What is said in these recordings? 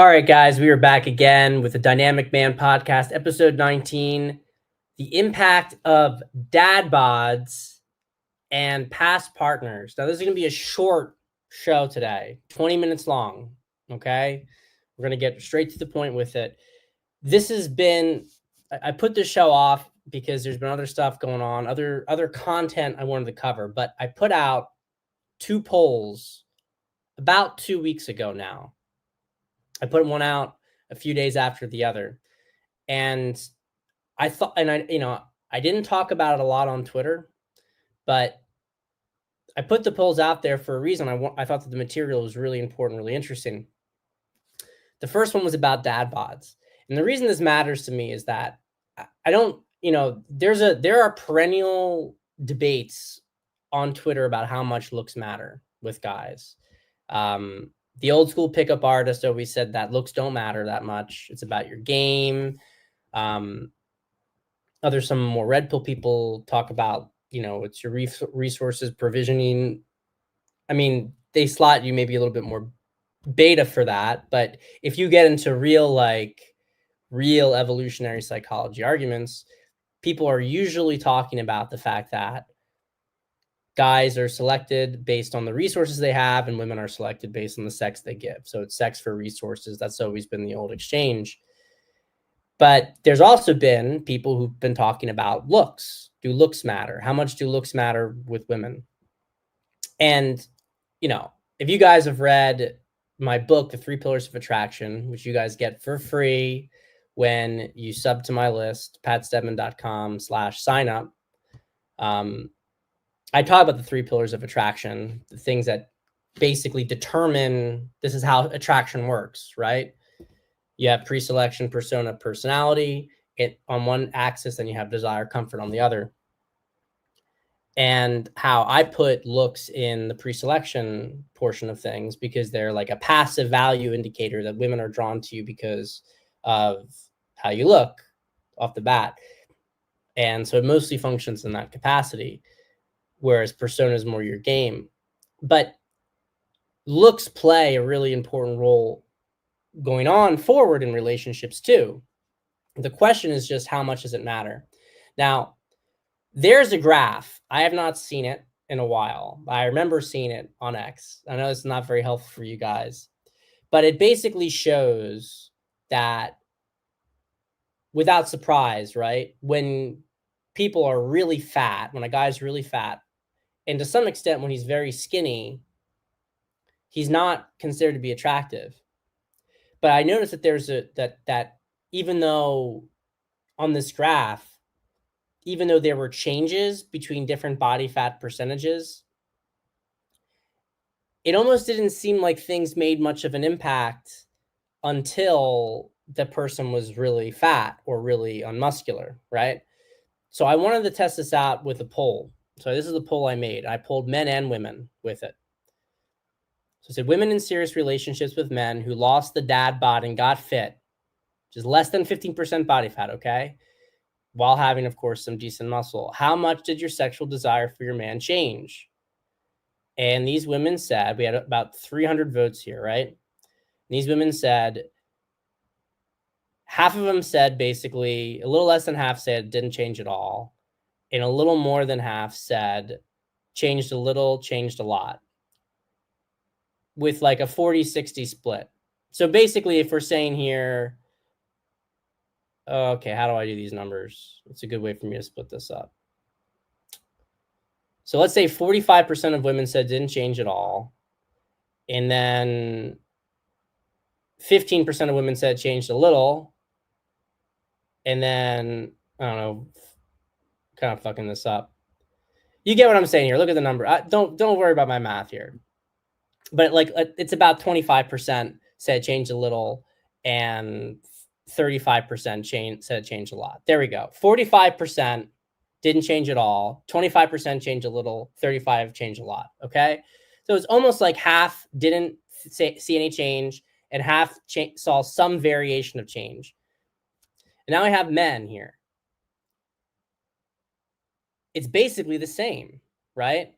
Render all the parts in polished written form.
All right, guys, we are back again with the Dynamic Man podcast, episode 19, the impact of dad bods and past partners. Now, this is going to be a short show today, 20 minutes long, okay? We're going to get straight to the point with it. This has been, I put this show off because there's been other stuff going on, other content I wanted to cover, but I put out 2 polls about 2 weeks ago now. I put one out a few days after the other. And I thought, and I didn't talk about it a lot on Twitter, but I put the polls out there for a reason. I thought that the material was really important, really interesting. The first one was about dad bods. And the reason this matters to me is that I don't, there are perennial debates on Twitter about how much looks matter with guys. The old school pickup artist always said that looks don't matter that much. It's about your game. Some more red pill people talk about, it's your resources provisioning. I mean, they slot you maybe a little bit more beta for that. But if you get into real evolutionary psychology arguments, people are usually talking about the fact that guys are selected based on the resources they have and women are selected based on the sex they give. So it's sex for resources. That's always been the old exchange. But there's also been people who've been talking about looks. Do looks matter? How much do looks matter with women? And, if you guys have read my book, The 3 Pillars of Attraction, which you guys get for free when you sub to my list, patstedman.com/sign up. I talk about the 3 pillars of attraction, the things that basically determine this is how attraction works, right? You have pre-selection, persona, personality on one axis, and you have desire, comfort on the other. And how I put looks in the pre-selection portion of things, because they're like a passive value indicator that women are drawn to you because of how you look off the bat. And so it mostly functions in that capacity, whereas persona is more your game. But looks play a really important role going on forward in relationships too. The question is just how much does it matter? Now, there's a graph. I have not seen it in a while. I remember seeing it on X. I know it's not very helpful for you guys, but it basically shows that, without surprise, right? When people are really fat, when a guy's really fat, and to some extent when he's very skinny, he's not considered to be attractive. But I noticed that there's that even though on this graph, even though there were changes between different body fat percentages, it almost didn't seem like things made much of an impact until the person was really fat or really unmuscular, right? So I wanted to test this out with a poll. So this is the poll I made. I polled men and women with it. So I said, women in serious relationships with men who lost the dad bod and got fit, which is less than 15% body fat, okay? While having, of course, some decent muscle. How much did your sexual desire for your man change? And these women said, we had about 300 votes here, right? And these women said, half of them said basically, a little less than half said didn't change at all. And a little more than half said changed a little, changed a lot, with like a 40-60 split. So basically, if we're saying here, okay, how do I do these numbers? It's a good way for me to split this up. So let's say 45% of women said didn't change at all. And then 15% of women said changed a little. And then, I don't know, kind of fucking this up. You get what I'm saying here. Look at the number. Don't worry about my math here. But like, it's about 25% said change a little, and 35% said change a lot. There we go. 45% didn't change at all. 25% change a little. 35% change a lot. Okay, so it's almost like half didn't see any change, and half saw some variation of change. And now I have men here. It's basically the same, right?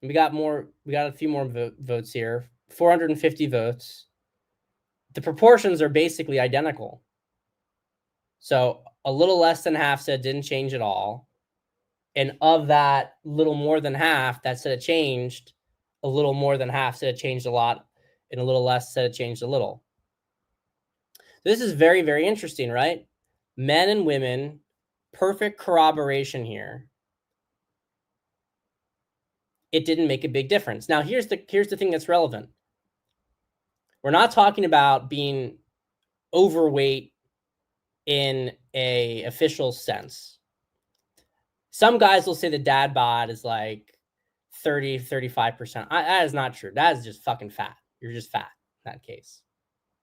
We got a few more votes here. 450 votes. the proportions are basically identical. So a little less than half said didn't change at all. And of that little more than half that said it changed, a little more than half said it changed a lot, and a little less said it changed a little. This is very, very interesting, right? Men and women, perfect corroboration here. It didn't make a big difference. Now, here's the thing that's relevant. We're not talking about being overweight in a official sense. Some guys will say the dad bod is like 30, 35%. That is not true. That is just fucking fat. You're just fat in that case.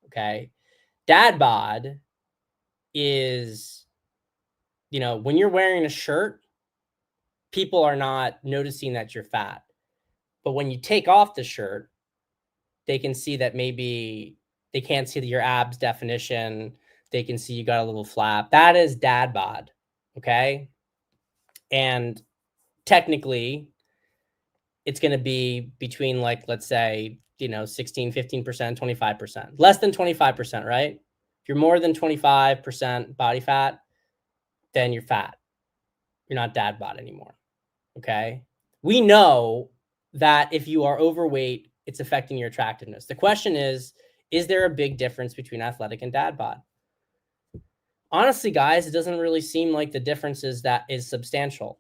Okay. Dad bod is, when you're wearing a shirt, people are not noticing that you're fat. But when you take off the shirt, they can see that maybe they can't see your abs definition. They can see you got a little flap. That is dad bod. Okay. And technically, it's going to be between, like, let's say, 16, 15%, 25%, less than 25%, right? If you're more than 25% body fat, then you're fat. You're not dad bod anymore. Okay. We know that if you are overweight, it's affecting your attractiveness. The question is there a big difference between athletic and dad bod? Honestly, guys, it doesn't really seem like the difference is substantial,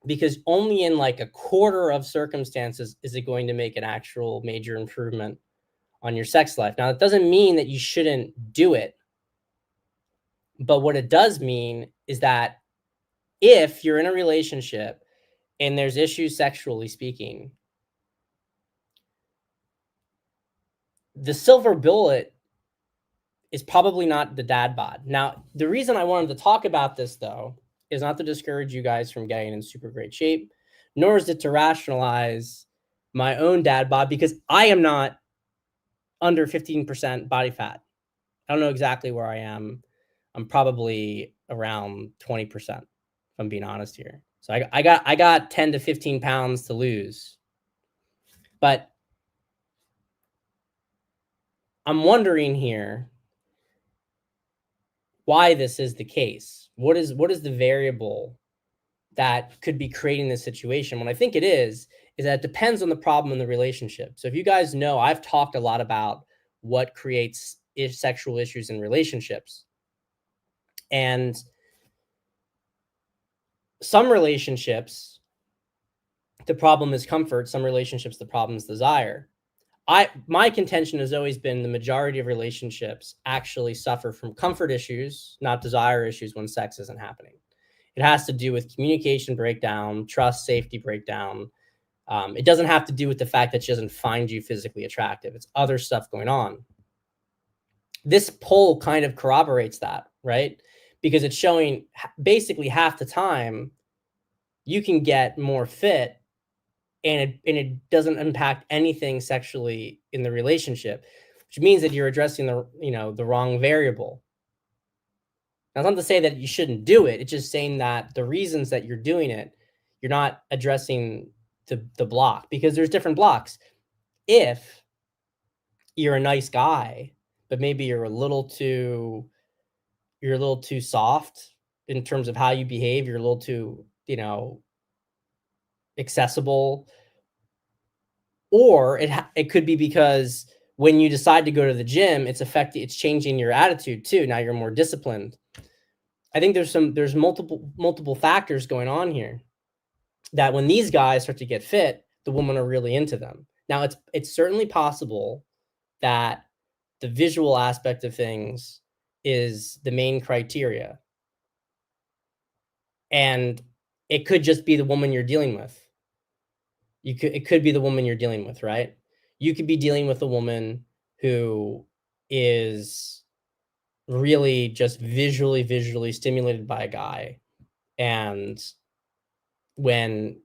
because only in like a quarter of circumstances is it going to make an actual major improvement on your sex life. Now, it doesn't mean that you shouldn't do it. But what it does mean is that if you're in a relationship and there's issues sexually speaking, the silver bullet is probably not the dad bod. Now, the reason I wanted to talk about this, though, is not to discourage you guys from getting in super great shape, nor is it to rationalize my own dad bod, because I am not under 15% body fat. I don't know exactly where I am. I'm probably around 20%, if I'm being honest here. So I got 10 to 15 pounds to lose. But I'm wondering here why this is the case. What is the variable that could be creating this situation? What I think it is that it depends on the problem in the relationship. So if you guys know, I've talked a lot about what creates sexual issues in relationships. And some relationships, the problem is comfort. Some relationships, the problem is desire. My contention has always been the majority of relationships actually suffer from comfort issues, not desire issues, when sex isn't happening. It has to do with communication breakdown, trust, safety breakdown. It doesn't have to do with the fact that she doesn't find you physically attractive. It's other stuff going on. This poll kind of corroborates that, right? Because it's showing basically half the time you can get more fit and it doesn't impact anything sexually in the relationship, which means that you're addressing the wrong variable. Now, it's not to say that you shouldn't do it. It's just saying that the reasons that you're doing it, you're not addressing the block, because there's different blocks. If you're a nice guy, but maybe you're a little too soft in terms of how you behave, you're a little too, accessible, or it could be because when you decide to go to the gym, it's changing your attitude too. Now you're more disciplined. I think there's multiple factors going on here, that when these guys start to get fit, the women are really into them. Now, it's certainly possible that the visual aspect of things is the main criteria, and it could just be the woman you're dealing with. It could be the woman you're dealing with, right? You could be dealing with a woman who is really just visually stimulated by a guy, and when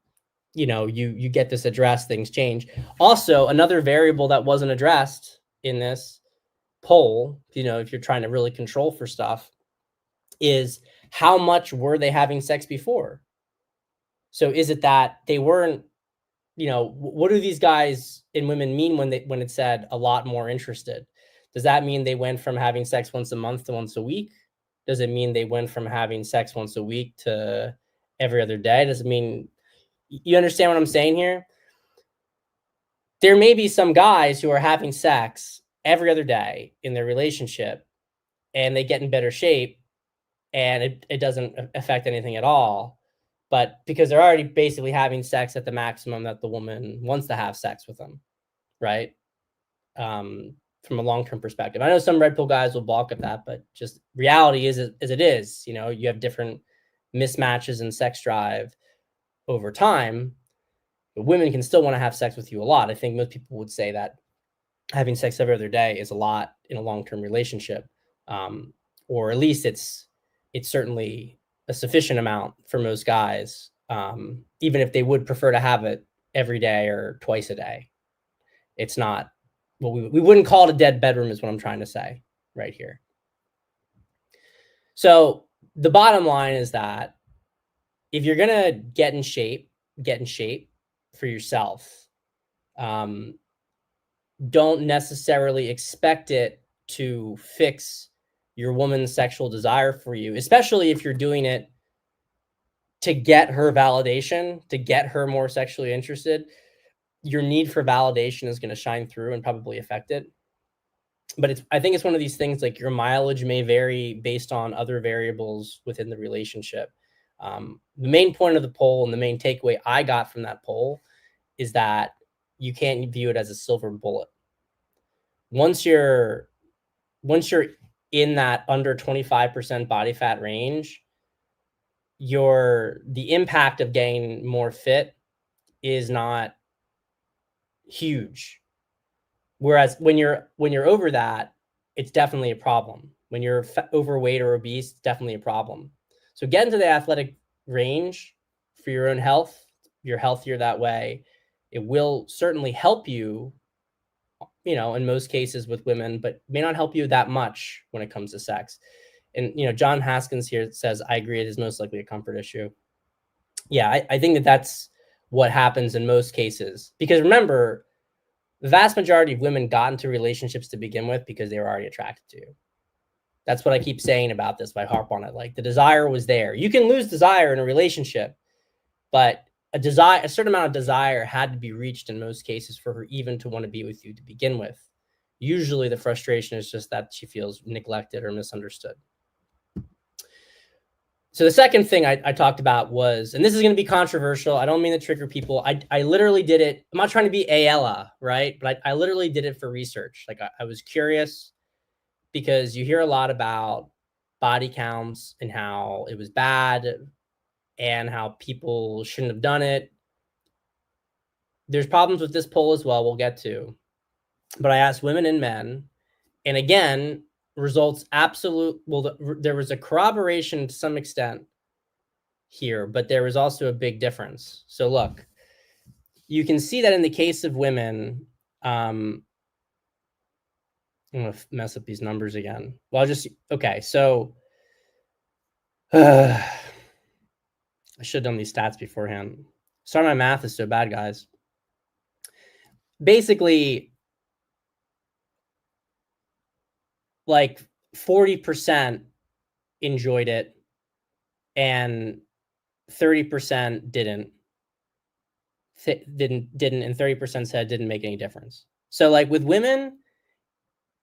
you get this addressed, things change. Also, another variable that wasn't addressed in this poll, if you're trying to really control for stuff, is how much were they having sex before? So is it that they weren't, what do these guys and women mean when it said a lot more interested? Does that mean they went from having sex once a month to once a week? Does it mean they went from having sex once a week to every other day? Does it mean, you understand what I'm saying here? There may be some guys who are having sex every other day in their relationship and they get in better shape and it doesn't affect anything at all. But because they're already basically having sex at the maximum that the woman wants to have sex with them, right? From a long-term perspective. I know some red pill guys will balk at that, but just reality is as it is. You know, you have different mismatches in sex drive over time, but women can still want to have sex with you a lot. I think most people would say that having sex every other day is a lot in a long-term relationship, or at least it's certainly a sufficient amount for most guys, even if they would prefer to have it every day or twice a day. It's not, well, we wouldn't call it a dead bedroom is what I'm trying to say right here. So the bottom line is that if you're going to get in shape for yourself. Don't necessarily expect it to fix your woman's sexual desire for you, especially if you're doing it to get her validation, to get her more sexually interested. Your need for validation is going to shine through and probably affect it. But I think it's one of these things, like your mileage may vary based on other variables within the relationship. The main point of the poll and the main takeaway I got from that poll is that you can't view it as a silver bullet. Once you're in that under 25% body fat range, the impact of getting more fit is not huge. Whereas when you're over that, it's definitely a problem. When you're overweight or obese, it's definitely a problem. So get into the athletic range for your own health. You're healthier that way. It will certainly help you, in most cases with women, but may not help you that much when it comes to sex. And, John Haskins here says, I agree, it is most likely a comfort issue. Yeah, I think that's what happens in most cases. Because remember, the vast majority of women got into relationships to begin with because they were already attracted to you. That's what I keep saying about this. I harp on it. Like, the desire was there. You can lose desire in a relationship, but a certain amount of desire had to be reached in most cases for her even to want to be with you to begin with. Usually the frustration is just that she feels neglected or misunderstood. So the second thing I talked about was, and this is going to be controversial, I don't mean to trigger people. I literally did it. I'm not trying to be Ayala, right? But I literally did it for research. Like, I was curious because you hear a lot about body counts and how it was bad and how people shouldn't have done it. There's problems with this poll as well, we'll get to. But I asked women and men, and again, results there was a corroboration to some extent here, but there was also a big difference. So look, you can see that in the case of women, I'm going to mess up these numbers again. Well, okay, so I should have done these stats beforehand. Sorry, my math is so bad, guys. Basically, like 40% enjoyed it and 30% didn't, and 30% said it didn't make any difference. So like with women,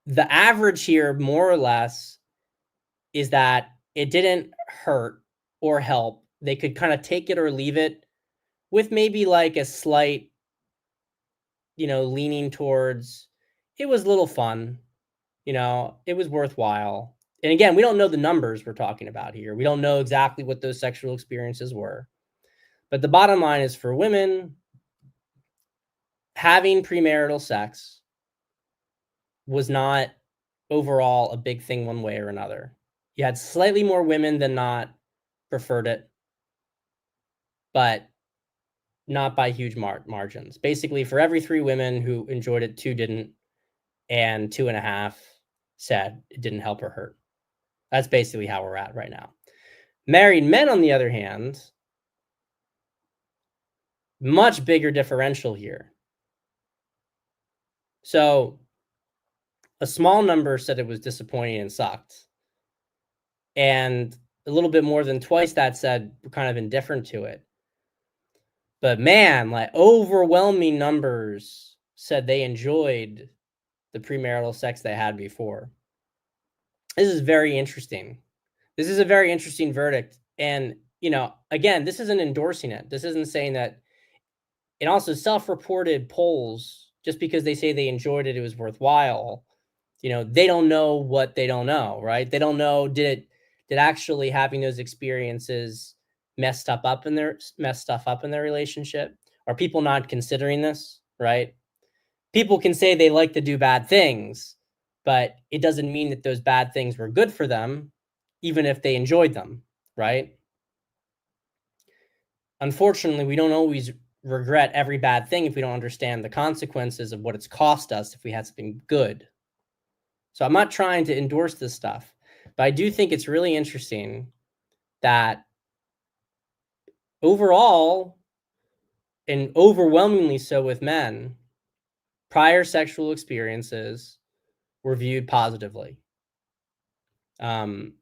the average here more or less is that it didn't hurt or help. They could kind of take it or leave it, with maybe like a slight, leaning towards it was a little fun, it was worthwhile. And again, we don't know the numbers we're talking about here. We don't know exactly what those sexual experiences were. But the bottom line is, for women, having premarital sex was not overall a big thing one way or another. You had slightly more women than not preferred it, but not by huge margins. Basically, for every 3 women who enjoyed it, 2 didn't, and 2.5 said it didn't help or hurt. That's basically how we're at right now. Married men, on the other hand, much bigger differential here. So a small number said it was disappointing and sucked. And a little bit more than twice that said we're kind of indifferent to it. But man, like overwhelming numbers said they enjoyed the premarital sex they had before. This is very interesting. This is a very interesting verdict. And, again, this isn't endorsing it. This isn't saying that. And also self-reported polls, just because they say they enjoyed it, it was worthwhile. They don't know what they don't know, right? They don't know, did actually having those experiences mess stuff up in their relationship? Are people not considering this, right? People can say they like to do bad things, but it doesn't mean that those bad things were good for them, even if they enjoyed them, right? Unfortunately, we don't always regret every bad thing if we don't understand the consequences of what it's cost us if we had something good. So I'm not trying to endorse this stuff, but I do think it's really interesting that overall, and overwhelmingly so with men, prior sexual experiences were viewed positively. And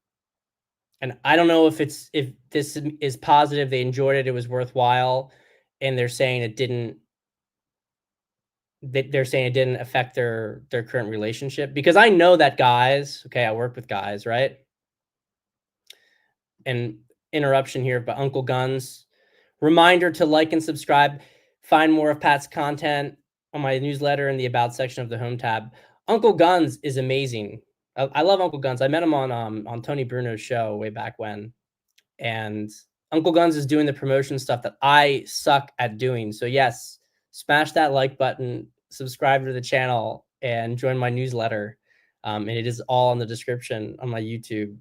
I don't know if this is positive, they enjoyed it, it was worthwhile, and they're saying it didn't affect their current relationship. Because I know that guys, okay, I work with guys, right? And interruption here, but Uncle Guns, reminder to like and subscribe. Find more of Pat's content on my newsletter in the About section of the Home tab. Uncle Guns is amazing. I love Uncle Guns. I met him on Tony Bruno's show way back when. And Uncle Guns is doing the promotion stuff that I suck at doing. So yes, smash that like button, subscribe to the channel, and join my newsletter. And it is all in the description on my YouTube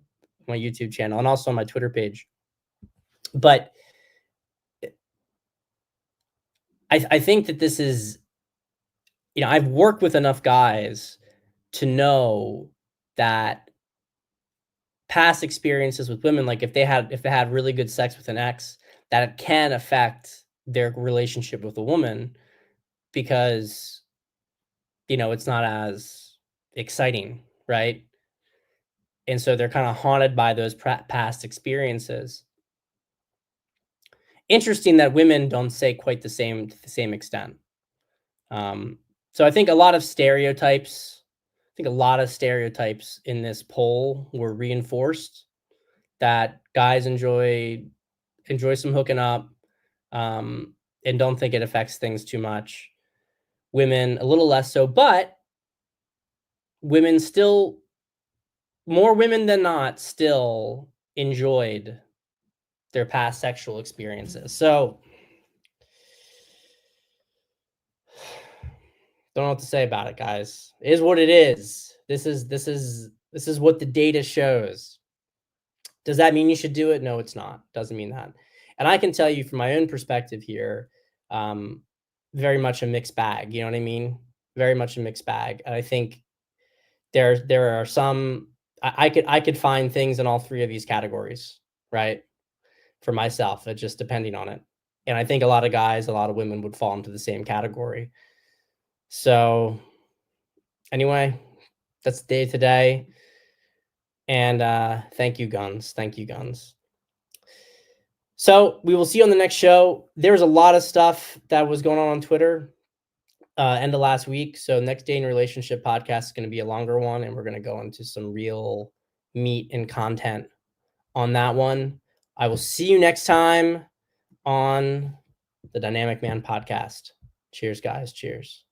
channel, and also on my Twitter page. But I think that this is, I've worked with enough guys to know that past experiences with women, like if they had really good sex with an ex, that it can affect their relationship with a woman, because it's not as exciting, right? And so they're kind of haunted by those past experiences. Interesting that women don't say quite the same to the same extent. So I think a lot of stereotypes in this poll were reinforced, that guys enjoy some hooking up, and don't think it affects things too much. Women a little less so, but women still, more women than not, still enjoyed their past sexual experiences. So don't know what to say about it, guys. It is what it is. This is what the data shows. Does that mean you should do it? No, it's not. Doesn't mean that. And I can tell you from my own perspective here, very much a mixed bag. You know what I mean? Very much a mixed bag. And I think there are some, I could find things in all three of these categories, right? For myself, just depending on it. And I think a lot of guys, a lot of women would fall into the same category. So anyway, that's the day today. And thank you, Guns. Thank you, Guns. So we will see you on the next show. There's a lot of stuff that was going on Twitter end of last week. So next Day in Relationship podcast is going to be a longer one, and we're going to go into some real meat and content on that one. I will see you next time on the Dynamic Man podcast. Cheers, guys. Cheers.